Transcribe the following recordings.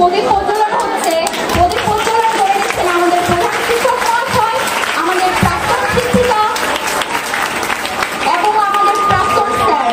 প্রদীপ প্রজ্বলন হচ্ছে। প্রদীপ প্রজ্বলন করে দিচ্ছেন আমাদের প্রধান শিক্ষক মহাশয়, আমাদের প্রাক্তন শিক্ষিকা এবং আমাদের প্রাক্তন স্যার।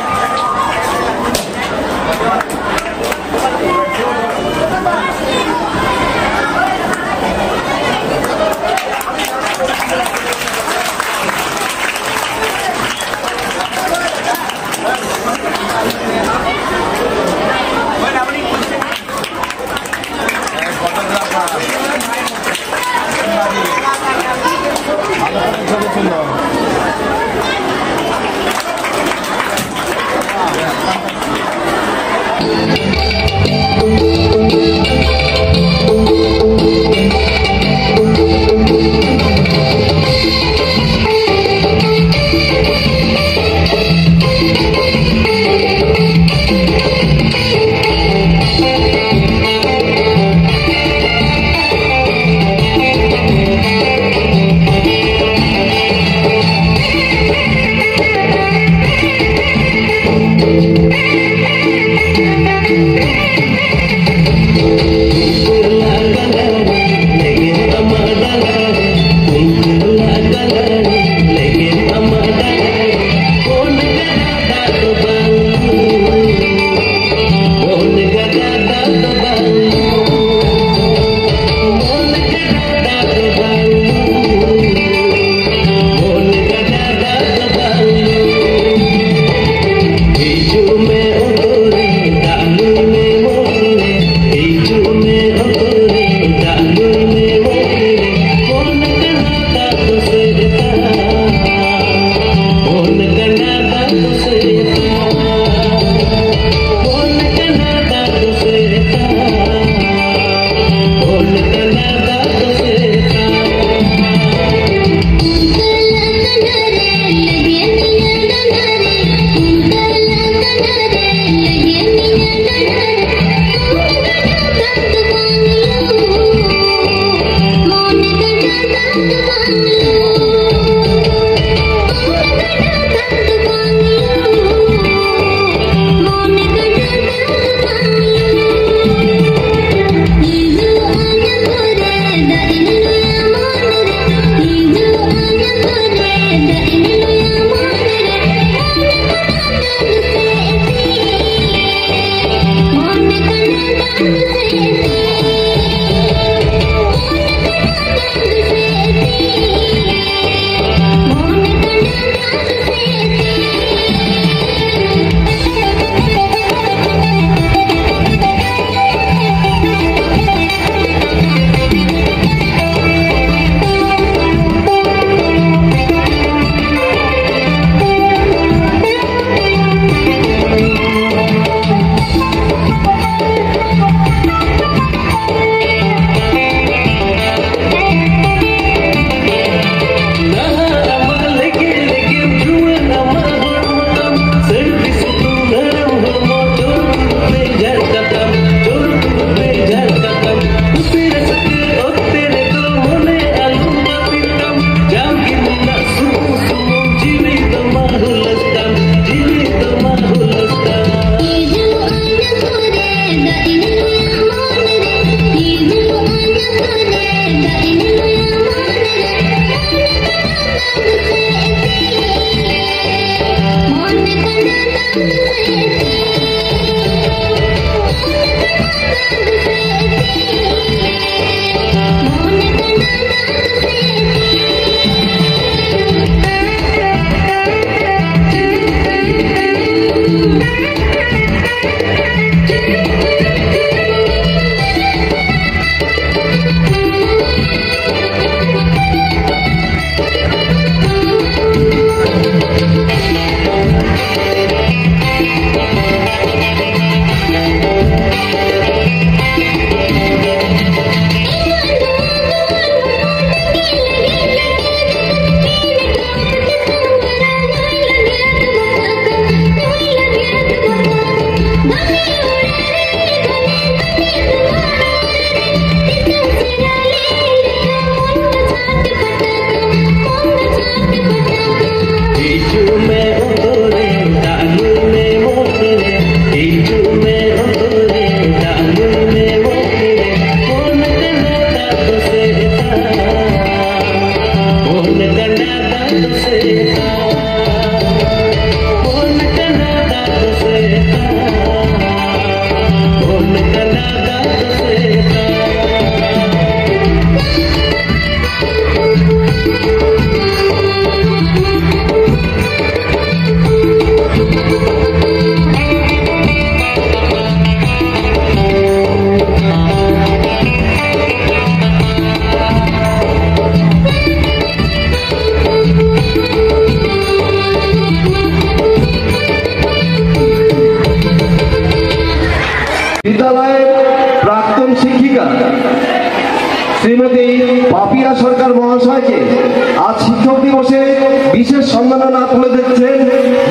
সম্মাননা তুলে দিচ্ছেন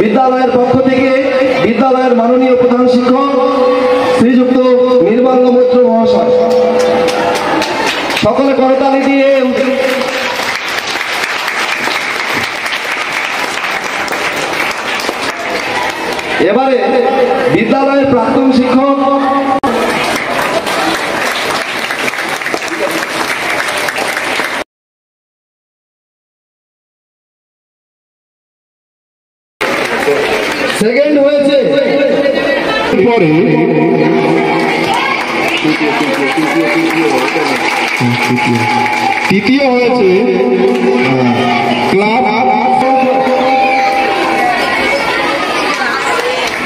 বিদ্যালয়ের পক্ষ থেকে বিদ্যালয়ের মাননীয় প্রধান শিক্ষক শ্রীযুক্ত নির্মল মৈত্র মহাশয়। সকলে করতালি দিয়ে এবারে বিদ্যালয়ের প্রাক্তন শিক্ষক সেকেন্ড হয়েছে, পরে তৃতীয় হয়েছে ক্লাব।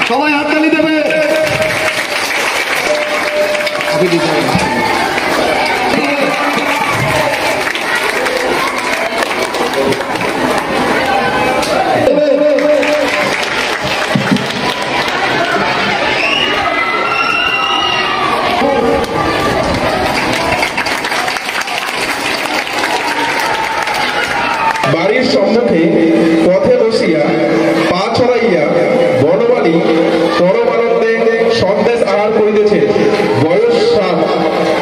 সবাই হাততালি দেবে। বাড়ির সম্মুখে পথে বসিয়া পা ছড়াইয়া বনমালী পরমানন্দে সন্দেশ আহার করিতেছে বয়স 7।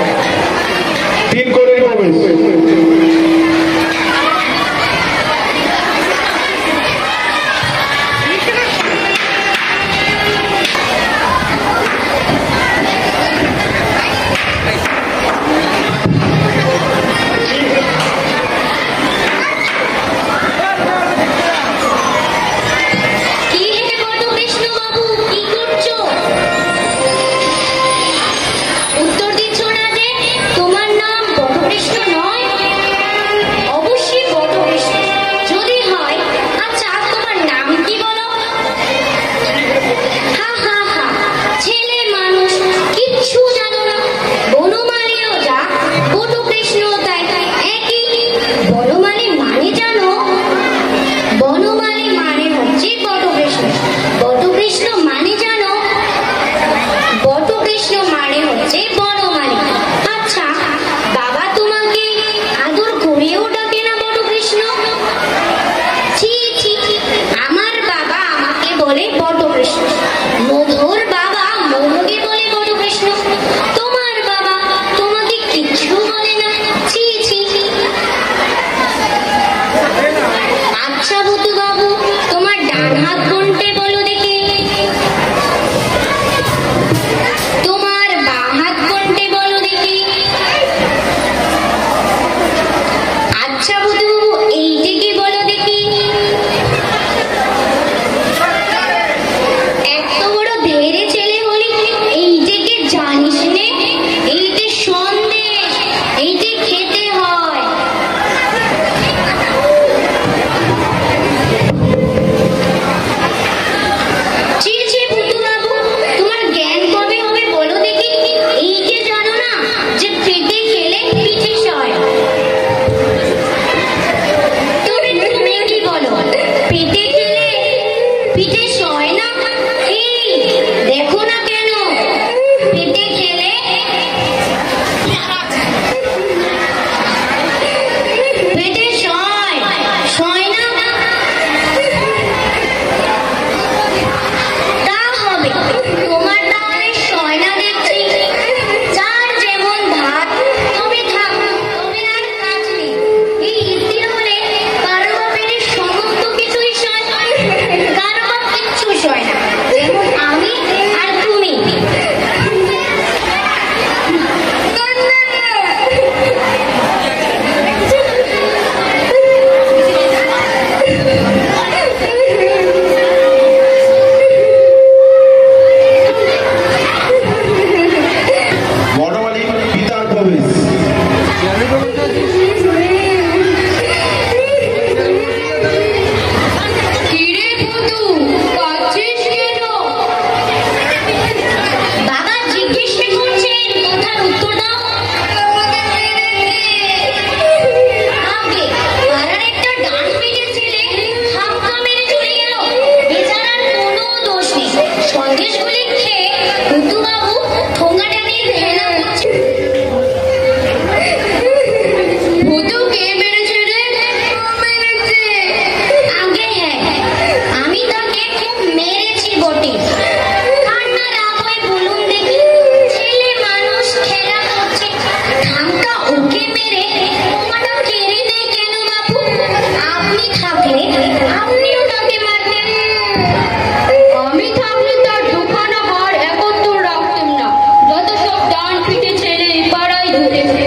জওয়ান পিঠে ছেলে পাড়ায় ঘুরেছে।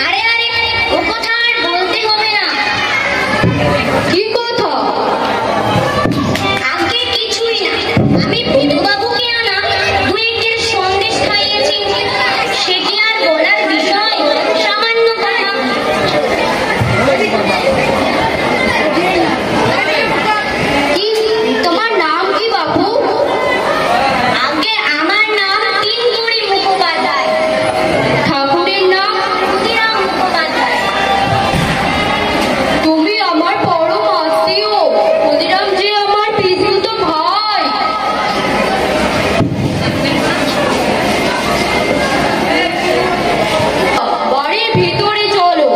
আরে আরে, ও কথা আর বলতে হবে না। কি কথা? আগে কিছুই না, আমি বুধবাবুকে আনা দুয়েকের সন্দেশ খাইয়েছি, সে কি আর বলার বিষয়? সামান্য কথা। কি তোমার নাম কি বাপু? আগে আমার নাম তিনপুরি মুখোপাধ্যায়। ঠাকুরের নাম ক্ষুদিরাম মুখোপাধ্যায়। তুমি আমার বড় মাসিও। ক্ষুদিরাম যে আমার পিসতুতো ভাই। বাড়ির ভিতরে চলো,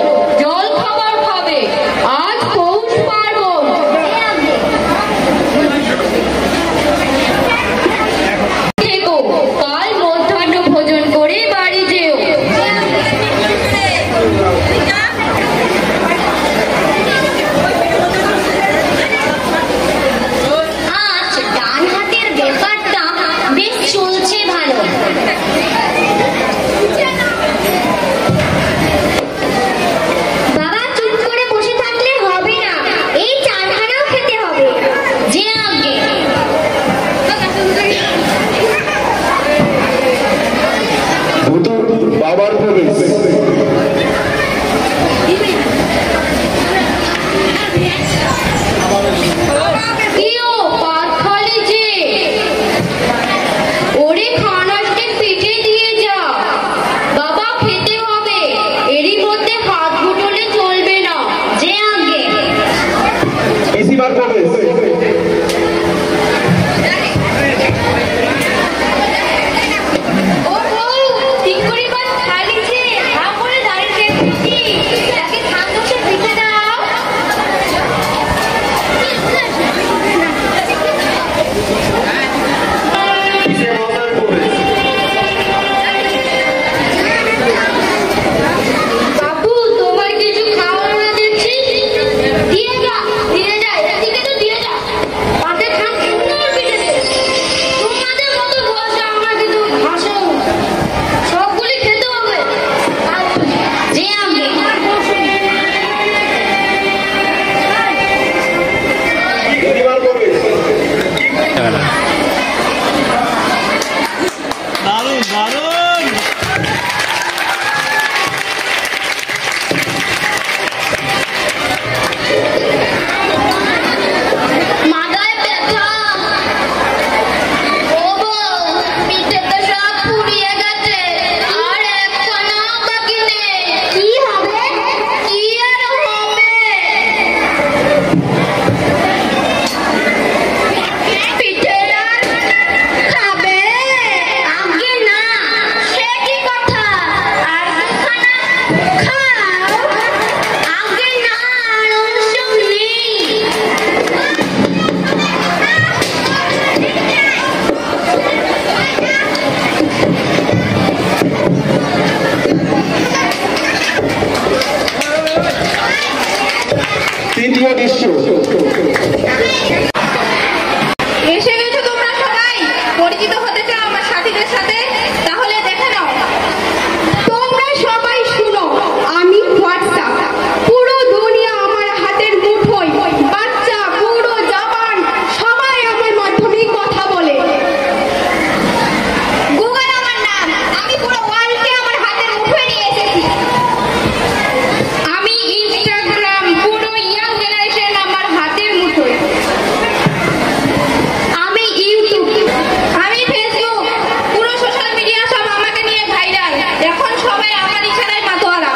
জল খাবার খাবে, আজ পৌষ পার্বণ। থেকো, কাল মধ্যাহ্ন ভোজন করে বাড়ি যেও। আজ ডান হাতের ব্যাপারটা বেশ চলছে ভালো। বাবা চুপ করে বসে থাকলে হবে না, এই চারখানাও খেতে হবে। যে আগে ভূতর বাবার প্রবেশ। কিও পাত খালি যে, ওরে খানাসকে পিঠে দিয়ে যা। বাবা খেতে হবে, এরই মধ্যে হাত গুটলে চলবে না। যে আগে পিসিমার প্রবেশ। ও বউ, ঠিক করে বাস খালি যে, হা করে দাঁড়িয়ে দেখছি, তাকে খানাসে পিঠে দাও। পিসিমার প্রবেশ। বাবু, তোমার কিছু খাওয়ার না দেখছি? দিয়ে যা, দিয়ে যা, এদিকে তো দিয়ে যা। পাতে খান সুন্দর পিঠে দে। তোমাদের মতো বয়সে আমার কিন্তু ভাষা সবগুলি খেতে হবে। যে আমি পিসিমার প্রবেশ। দারুণ দারুণ। মাথায় ব্যথা। ও বউ, পিঠে তো সব পুড়িয়ে গেছে, আর একখানাও বাকি নেই। কি হবে? কি আর হবে? পিঠে আর খাবে? আগে না, সে কি কথা? আর দুখানা খাও। আগে না, আর ওসব নেই। তৃতীয় দৃশ্য। এসে গেছো তোমরা সবাই? পরিচিত হতে চাও আমার সাথীদের সাথে? তাহলে দেখে নাও। তোমরা সবাই শুনো, আমি হোয়াটসঅ্যাপ। পুরো দুনিয়া আমার হাতের মুঠোয়। বাচ্চা বুড়ো জওয়ান সবাই আমার মাধ্যমেই কথা বলে। গুগল আমার নাম, আমি পুরো ওয়ার্ল্ডকে আমার হাতের মুঠোয় নিয়ে এসেছি। আমি ইনস্টাগ্রাম, পুরো ইয়াং জেনারেশন আমার হাতের মুঠোয়। আমি ইউটিউব, আমি ফেসবুক, পুরো সোশ্যাল মিডিয়া সব আমাকে নিয়ে ভাইরাল। এখন সবাই আমার ইশারায় মাতোয়ারা।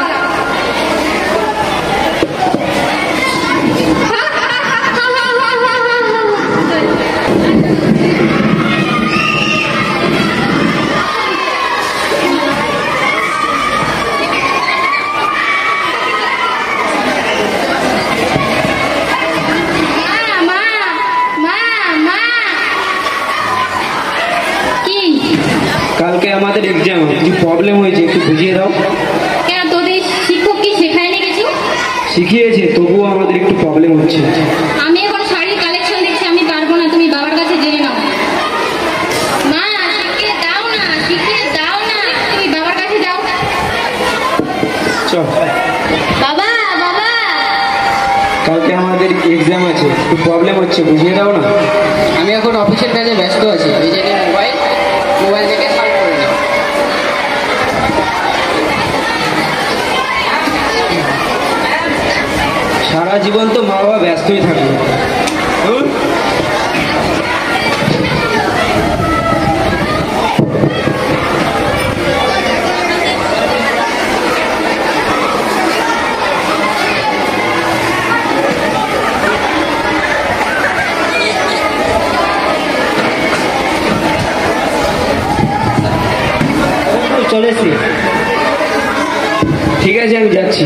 মা মা মা কি? কালকে আমাদের এক্সাম, কি প্রবলেম হয়েছে একটু বুঝিয়ে দাও। কেন তোদের শিক্ষক কি শেখায়নি কিছু? শিখিয়েছে, তবুও আমাদের একটু প্রবলেম হচ্ছে। আমি এখন শাড়ির কালেকশন দেখছি, আমি পারবো না, তুমি বাবার কাছে জেনে নাও। মা শিখিয়ে দাও। এক্সাম আছে, একটু প্রবলেম হচ্ছে, বুঝিয়ে দাও না। আমি এখন অফিসের কাজে ব্যস্ত আছি, এই যে মোবাইল থেকে সলভ করে নাও। সারা জীবন তো মা বাবা ব্যস্তই থাকবে। চলে এসছি, ঠিক আছে আমি যাচ্ছি।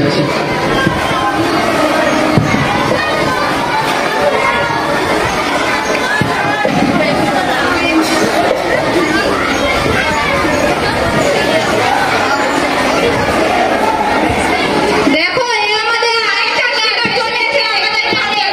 দেখো এই আমাদের আরেকটা শিক্ষক চলে এসেছে আমাদের সামনে।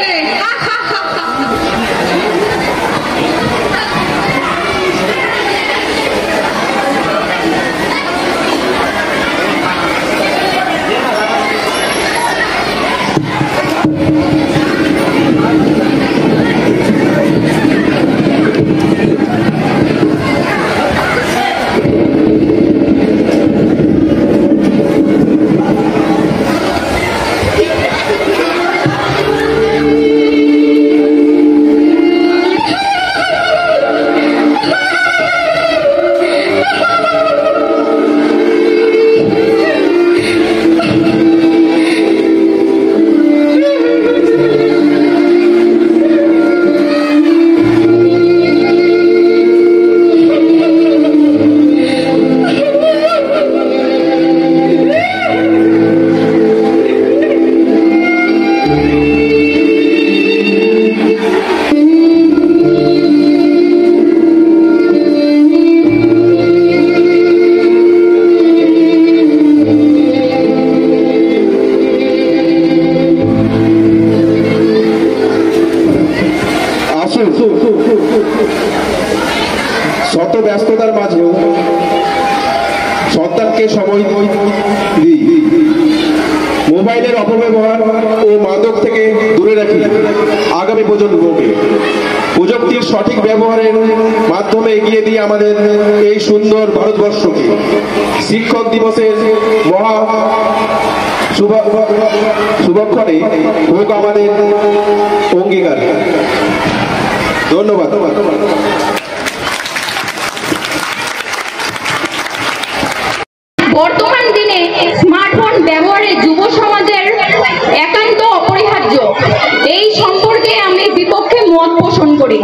শত ব্যস্ততার মাঝেও সন্তানকে সময় দিই, মোবাইলের অপব্যবহার ও মাদক থেকে দূরে রাখি আগামী প্রজন্মকে। প্রযুক্তির সঠিক ব্যবহারের মাধ্যমে এগিয়ে দিয়ে আমাদের এই সুন্দর ভারতবর্ষকে। শিক্ষক দিবসের মহা শুভক্ষণে হোক আমাদের অঙ্গীকার। ধন্যবাদ। বর্তমান দিনে স্মার্টফোন ব্যবহারে যুব সমাজের একান্ত অপরিহার্য, এই সম্পর্কে আমি বিপক্ষে মত পোষণ করি।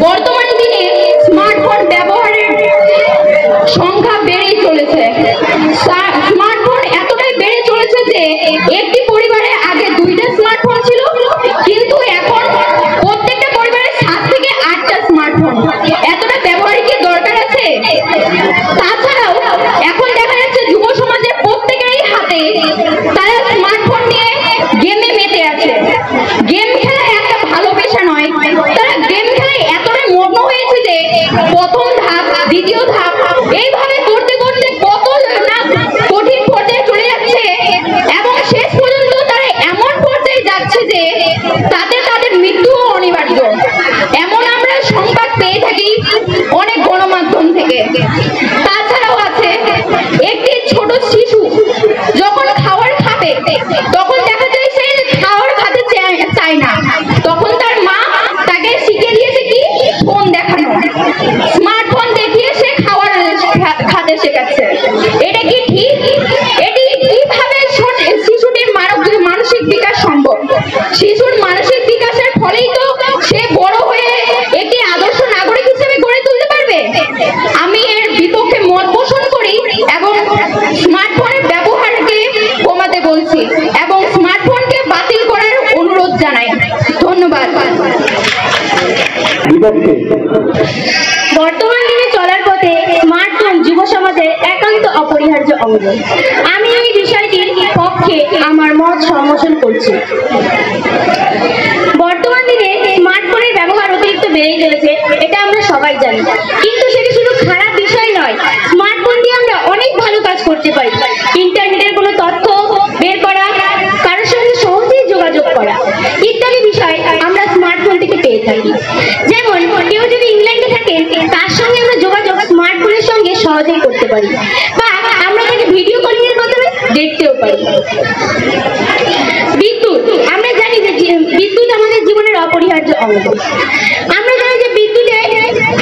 বর্তমান দিনে স্মার্টফোন ব্যবহারের সংখ্যা বেড়েই চলেছে। স্মার্টফোন এতটাই বেড়ে চলেছে যে একটি পরিবারে আগে 2টা স্মার্টফোন ছিল, কিন্তু এখন প্রত্যেকটা পরিবারে 7 থেকে 8টা স্মার্টফোন। এতটা ব্যবহারের কি দরকার আছে? তাছাড়াও এখন দেখা যাচ্ছে যুব সমাজের প্রত্যেকেরই হাতে তারা স্মার্টফোন নিয়ে গেমে মেতে আছে। গেম খেলা একটা ভালো পেশা নয়, তারা গেম খেলায় এতটাই মগ্ন হয়েছে যে প্রথম ধাপ, দ্বিতীয় ধাপ এইভাবে করতে করতে কত না কঠিন পর্যায়ে চলে যাচ্ছে এবং শেষ পর্যন্ত তারা এমন পর্যায়ে যাচ্ছে যে তাদের মৃত্যুও অনিবার্য। এমন আমরা সংবাদ পেয়ে থাকি অনেক গণমাধ্যম থেকে। তাছাড়াও আছে একটি ছোট শিশু যখন খাবার খাবে তখন দেখা যায় সে খাবার খেতে চায় না, তখন তার মা তাকে শিখিয়ে দিয়েছে কি ফোন দেখানো, স্মার্টফোন দেখিয়ে সে খাবার খেতে শেখাচ্ছে। এটা কি ঠিক? এটি কিভাবে শিশুটির মানসিক বিকাশ সম্ভব? শিশুর মানসিক বিকাশের ফলেই তো সে বড় হয়ে একটি আদর্শ নাগরিক হিসেবে গড়ে তুলতে পারবে। আমি এর বিপক্ষে মত পোষণ করি এবং স্মার্টফোনের ব্যবহারকে কমাতে বলছি এবং স্মার্টফোনকে বাতিল করার অনুরোধ জানাই। ধন্যবাদ। বর্তমান দিনে চলার পথে স্মার্টফোন যুব সমাজের একান্ত অপরিহার্য অঙ্গ। আমি এই বিষয়টির পক্ষে আমার মত সমর্থন করছি। বর্তমান দিনে স্মার্টফোনের ব্যবহার অতিরিক্ত বেড়েই চলেছে, এটা আমরা সবাই জানি, কিন্তু সেটা শুধু খারাপ বিষয় নয়। স্মার্টফোন দিয়ে আমরা অনেক ভালো কাজ করতে পারি। ইন্টারনেটের কোনো তথ্য বের করা, কারোর সঙ্গে সহজেই যোগাযোগ করা, পেয়ে থাকি। যেমন কেউ যদি ইংল্যান্ডে থাকে তার সঙ্গে আমরা যোগাযোগ স্মার্টফোনের সঙ্গে সহজেই করতে পারি, বা আমরা তাকে ভিডিও কলিং এর মাধ্যমে দেখতেও পারি। বিদ্যুৎ, আমরা জানি যে বিদ্যুৎ আমাদের জীবনের অপরিহার্য অঙ্গ। আমরা জানি যে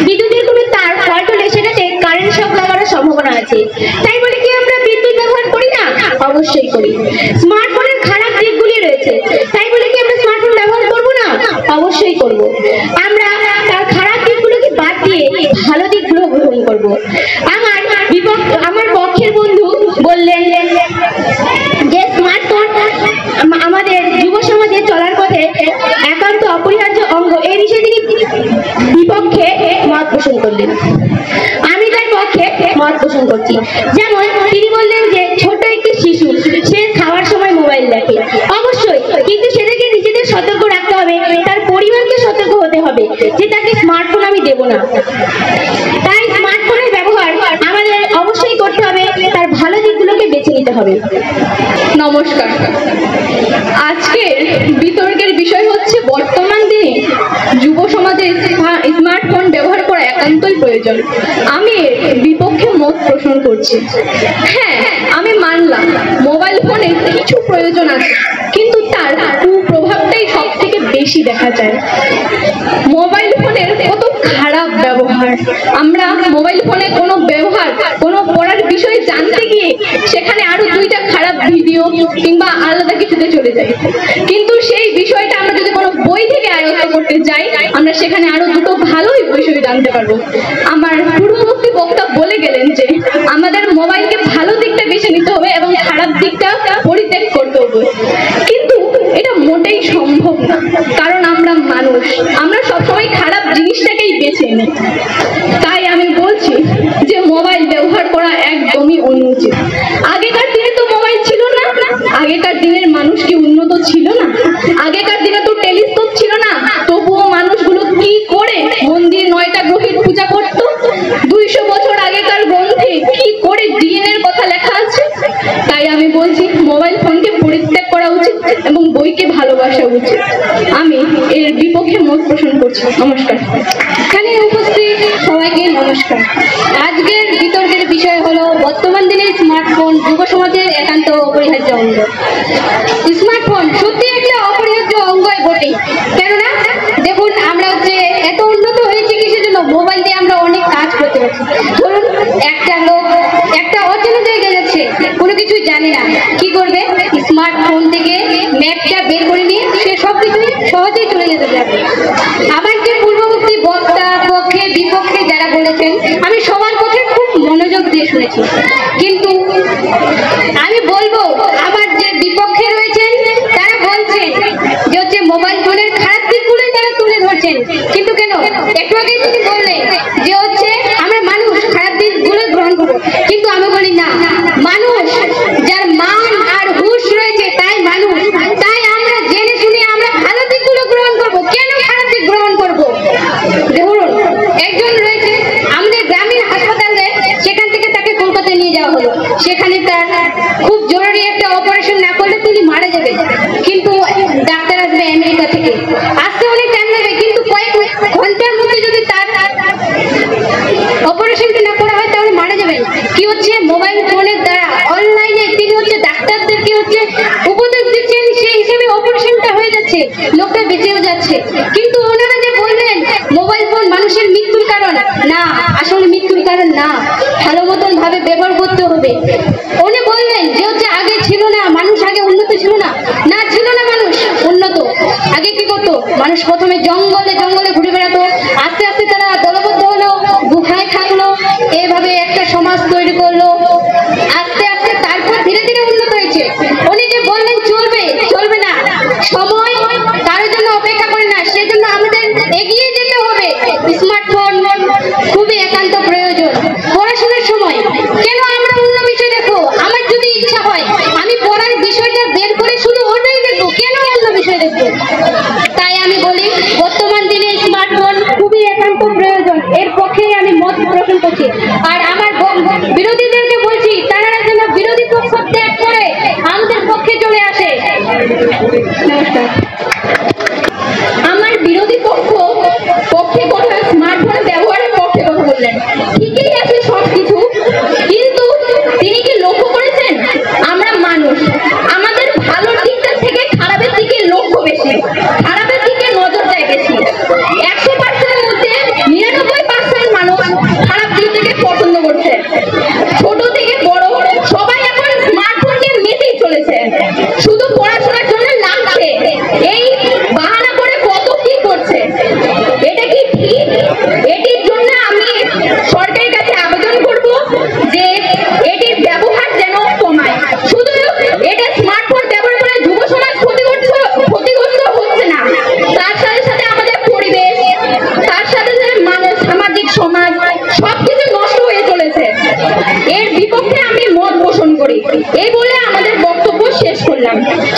বিদ্যুতের কোনো তার ফল্ট হলে সেটাতে কারেন্ট শক লাগার সম্ভাবনা আছে। তাই বলে কি আমরা বিদ্যুৎ ব্যবহার করি না? অবশ্যই করি। স্মার্টফোনের খারাপ দিকগুলি রয়েছে, তাই বলে কি আমরা স্মার্টফোন ব্যবহার করবো না? অবশ্যই করব। আমরা তার খারাপ দিকগুলোকে বাদ দিয়ে ভালো দিকগুলো গ্রহণ করব। আমার পক্ষের বন্ধু বললেন যে স্মার্টফোন আমাদের যুব সমাজে চলার পথে একান্ত অপরিহার্য অঙ্গ। এই বিষয়ে তিনি বিপক্ষে মত পোষণ করলেন, আমি তার পক্ষে মত পোষণ করছি। যেমন তিনি বললেন যে ছোট একটি শিশু সে খাওয়ার সময় মোবাইল দেখে, অবশ্যই, কিন্তু সেটাকে নিজেদের সতর্ক রাখতে হবে, তার পরিবারকে সতর্ক হতে হবে যে তাকে স্মার্টফোন আমি দেব না। তাই স্মার্টফোনের ব্যবহার আমাদের অবশ্যই করতে হবে, তার ভালো দিকগুলোকে বেছে নিতে হবে। নমস্কার। আজকের বিতর্কের বিষয় হচ্ছে বর্তমান দিনে যুব সমাজে স্মার্টফোন ব্যবহার করা একান্তই প্রয়োজন। আমি এর বিপক্ষে মত পোষণ করছি। হ্যাঁ, আমি মানলাম মোবাইল ফোনের কিছু প্রয়োজন আছে, কিন্তু তার কুপ্রভাবটাই সব থেকে বেশি দেখা যায়। মোবাইল ফোনের কত খারাপ ব্যবহার। আমরা মোবাইল ফোনে কোনো ব্যবহার, কোনো পড়ার বিষয় জানতে গিয়ে সেখানে আরো দুইটা খারাপ ভিডিও কিংবা আলাদা কিছুতে চলে যাই, কিন্তু সেই বিষয়টা আমরা যদি কোনো বই থেকে আয়ত্ত করতে যাই আমরা সেখানে আরো দুটো ভালোই বিষয় জানতে পারবো। আমার পূর্ববর্তী বক্তা বলে গেলেন যে আমাদের মোবাইলকে ভালো দিকটা বেছে নিতে হবে এবং খারাপ দিকটা পরিত্যাগ করতে হবে, কিন্তু এটা মোটেই সম্ভব না, কারণ আমরা মানুষ, আমরা সবসময় খারাপ জিনিসটাকেই বেছে নিই। তাই আমি বলছি যে মোবাইল ব্যবহার করা একদমই অনুচিত। আগেকার দিনে তো মোবাইল ছিল না, আগেকার দিনের মানুষ কি উন্নত ছিল না? আগেকার দিনে তো টেলিস্কোপ ছিল না, তবুও মানুষগুলো কি করে মন্দির 9টা গ্রহের পূজা করত? 200 বছর আগেকার গ্রন্থে কি করে ডিএনএ এর কথা লেখা আছে? তাই আমি বলছি মোবাইল ফোনকে পরিত্যাগ করা উচিত এবং বইকে ভালোবাসা উচিত। আমি এর বিপক্ষে মত পোষণ করছি। নমস্কার। এখানে উপস্থিত সবাইকে নমস্কার। আজকের বিতর্কের বিষয় হলো বর্তমান দিনে স্মার্টফোন যুব সমাজের একান্ত অপরিহার্য অঙ্গ। স্মার্টফোন সত্যি একটা অপরিহার্য অঙ্গই বটে, কেননা দেখুন আমরা হচ্ছে এত উন্নত হয়েছে কিসের জন্য? মোবাইল দিয়ে আমরা অনেক কাজ করতে পারছি। ধরুন একটা লোক একটা অচেনা জায়গায় যাচ্ছে, কোনো কিছু জানে না, কি করবে? স্মার্টফোন থেকে ম্যাপটা বের করে নিয়ে সে সবকিছু সহজেই চলে যেতে পারবে। আমার যে পূর্ববর্তী বক্তা পক্ষে বিপক্ষে যারা বলেছেন আমি সবার কথা খুব মনোযোগ দিয়ে শুনেছি, কিন্তু আমি বলবো আমার যে বিপক্ষে রয়েছেন তারা বলছেন যে হচ্ছে মোবাইল ফোনের খারাপ দিকগুলোই তারা তুলে ধরছেন, কিন্তু কেন? একটু আগে তিনি বললেন যে হচ্ছে আমরা মানুষ, খারাপ দিকগুলো গ্রহণ করবো, কিন্তু আমি বলি না, মানুষ যার মান আর হুঁশ রয়েছে তাই মানুষ, তাই আমরা জেনে শুনে আমরা ভালো দিকগুলো গ্রহণ করবো, কেন খারাপ দিক গ্রহণ করবো? দেখুন একজন রয়েছে আমাদের গ্রামীণ হাসপাতালে, সেখান থেকে তাকে কলকাতায় নিয়ে যাওয়া হলো, সেখানে তার খুব জরুরি একটা অপারেশন না করলে তিনি মারা যাবেন, কিন্তু ডাক্তার আসবে আমেরিকা থেকে, আসতে অনেক টাইম লাগবে, কিন্তু কয়েক ঘন্টার মধ্যে যদি তার অপারেশনটা না করা হয় তাহলে মারা যাবেন। কি হচ্ছে? মোবাইল ফোনের দ্বারা অনলাইনে তিনি হচ্ছে ডাক্তারদেরকে হচ্ছে উপদেশ দিচ্ছেন, সেই হিসেবে অপারেশনটা হয়ে যাচ্ছে, লোকটা বেঁচেও যাচ্ছে। কিন্তু ওনারা যে বললেন মোবাইল ফোন মানুষের মৃত্যুর কারণ, না, আসলে মৃত্যুর কারণ না, ভালো মতন ভাবে ব্যবহার করতে হবে। উনি বললেন যে হচ্ছে আগে ছিল না মানুষ, আগে উন্নত ছিল না, না ছিল না মানুষ উন্নত। আগে কি করতো মানুষ? প্রথমে জঙ্গলে জঙ্গলে ঘুরে বেড়াতো, আস্তে আস্তে তারা দলবদ্ধ হলো, গুহায় থাকলো, এইভাবে একটা সমাজ তৈরি করলো, আস্তে আস্তে তারপর ধীরে ধীরে উন্নত হয়েছে। উনি যে বললেন চলবে, চলবে না, সময় কারোর জন্য অপেক্ষা করে না, সেজন্য আমাদের এগিয়ে যেতে হবে। স্মার্টফোন খুবই একান্ত প্রয়োজন পড়াশোনার সময়। কেন আমরা অন্য বিষয় দেখো? আমার যদি ইচ্ছা হয় আমি পড়ার বিষয়টা বের করে শুধু ওটাই দেখবো, কেন অন্য বিষয় দেখবো? তাই আমি বলি বর্তমান দিনে স্মার্টফোন খুবই একান্ত প্রয়োজন, এর পক্ষে আমি মত পোষণ করছি। আর আমার বিরোধীদেরকে করলাম।